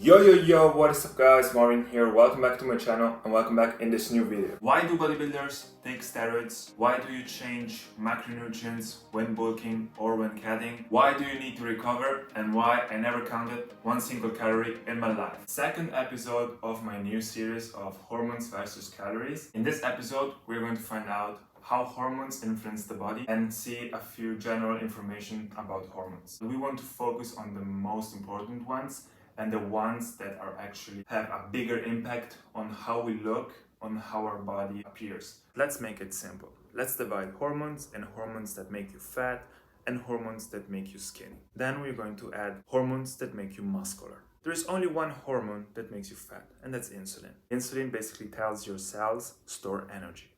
Yo, what is up guys, Marvin here, welcome back to my channel and welcome back in this new video. Why do bodybuilders take steroids? Why do you change macronutrients when bulking or when cutting? Why do you need to recover? And why I never counted one single calorie in my life. Second episode of my new series of hormones versus calories. In this episode we're going to find out how hormones influence the body and see a few general information about hormones. We want to focus on the most important ones and the ones that are actually have a bigger impact on how we look, on how our body appears. Let's make it simple. Let's divide hormones in hormones that make you fat and hormones that make you skinny. Then we're going to add hormones that make you muscular. There is only one hormone that makes you fat, and that's insulin. Insulin basically tells your cells store energy.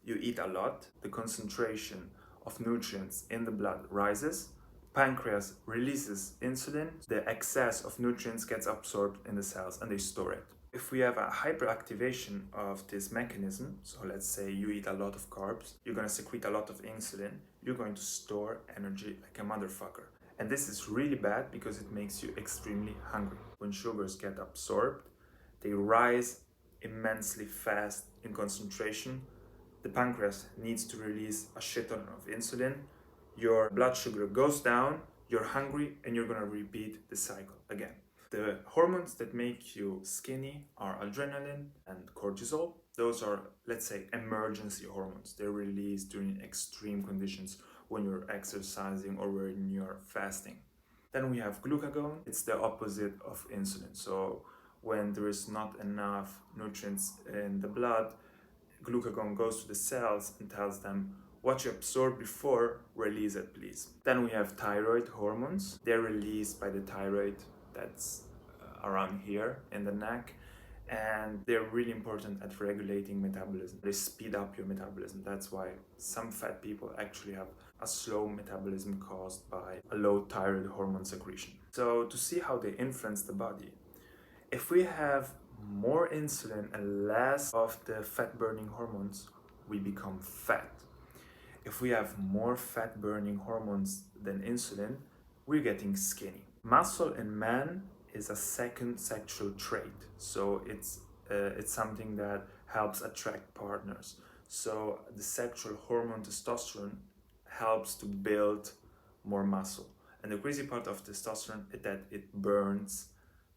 You eat a lot, the concentration of nutrients in the blood rises, pancreas releases insulin, the excess of nutrients gets absorbed in the cells and they store it. If we have a hyperactivation of this mechanism, so let's say you eat a lot of carbs, you're going to secrete a lot of insulin, you're going to store energy like a motherfucker. And this is really bad because it makes you extremely hungry. When sugars get absorbed, they rise immensely fast in concentration. The pancreas needs to release a shit ton of insulin. Your blood sugar goes down, you're hungry, and you're gonna repeat the cycle again. The hormones that make you skinny are adrenaline and cortisol. Those are, let's say, emergency hormones. They're released during extreme conditions when you're exercising or when you're fasting. Then we have glucagon. It's the opposite of insulin. So when there is not enough nutrients in the blood, glucagon goes to the cells and tells them, what you absorbed before, release it please. Then we have thyroid hormones. They're released by the thyroid that's around here in the neck, and they're really important at regulating metabolism. They speed up your metabolism. That's why some fat people actually have a slow metabolism caused by a low thyroid hormone secretion. So to see how they influence the body, if we have more insulin and less of the fat burning hormones, we become fat. If we have more fat burning hormones than insulin, we're getting skinny. Muscle in men is a second sexual trait, so it's something that helps attract partners. So the sexual hormone testosterone helps to build more muscle. And the crazy part of testosterone is that it burns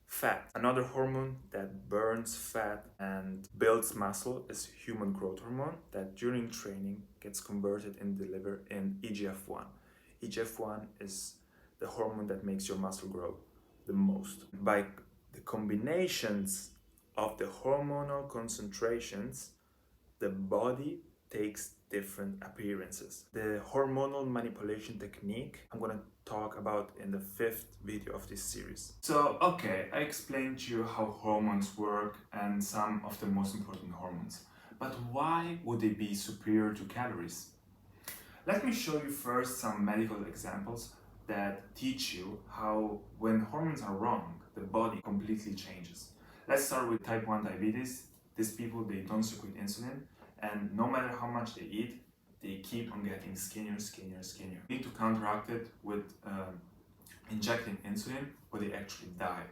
fat. Another hormone that burns fat and builds muscle is human growth hormone that during training gets converted in the liver in EGF-1. EGF-1 is the hormone that makes your muscle grow the most. By the combinations of the hormonal concentrations, the body takes different appearances. The hormonal manipulation technique I'm gonna talk about in the 5th video of this series. So, okay, I explained to you how hormones work and some of the most important hormones. But why would they be superior to calories? Let me show you first some medical examples that teach you how when hormones are wrong, the body completely changes. Let's start with type 1 diabetes. These people, they don't secrete insulin, and no matter how much they eat, they keep on getting skinnier. You need to counteract it with injecting insulin, or they actually die.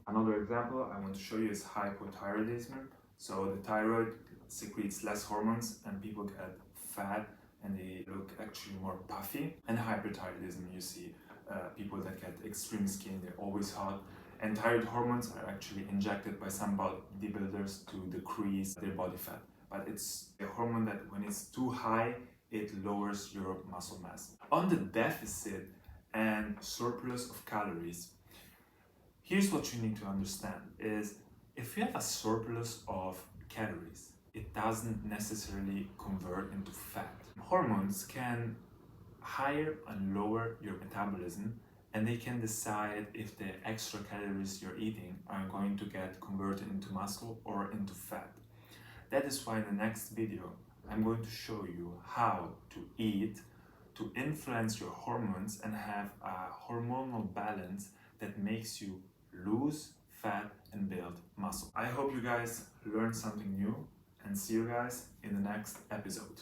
Another example I want to show you is hypothyroidism. So the thyroid secretes less hormones and people get fat and they look actually more puffy. And hyperthyroidism, you see people that get extreme skin, they're always hot. And thyroid hormones are actually injected by some bodybuilders to decrease their body fat. But it's a hormone that when it's too high, it lowers your muscle mass. On the deficit and surplus of calories, here's what you need to understand is if you have a surplus of calories, it doesn't necessarily convert into fat. Hormones can higher and lower your metabolism, and they can decide if the extra calories you're eating are going to get converted into muscle or into fat. That is why in the next video, I'm going to show you how to eat to influence your hormones and have a hormonal balance that makes you lose fat and build muscle. I hope you guys learned something new and see you guys in the next episode.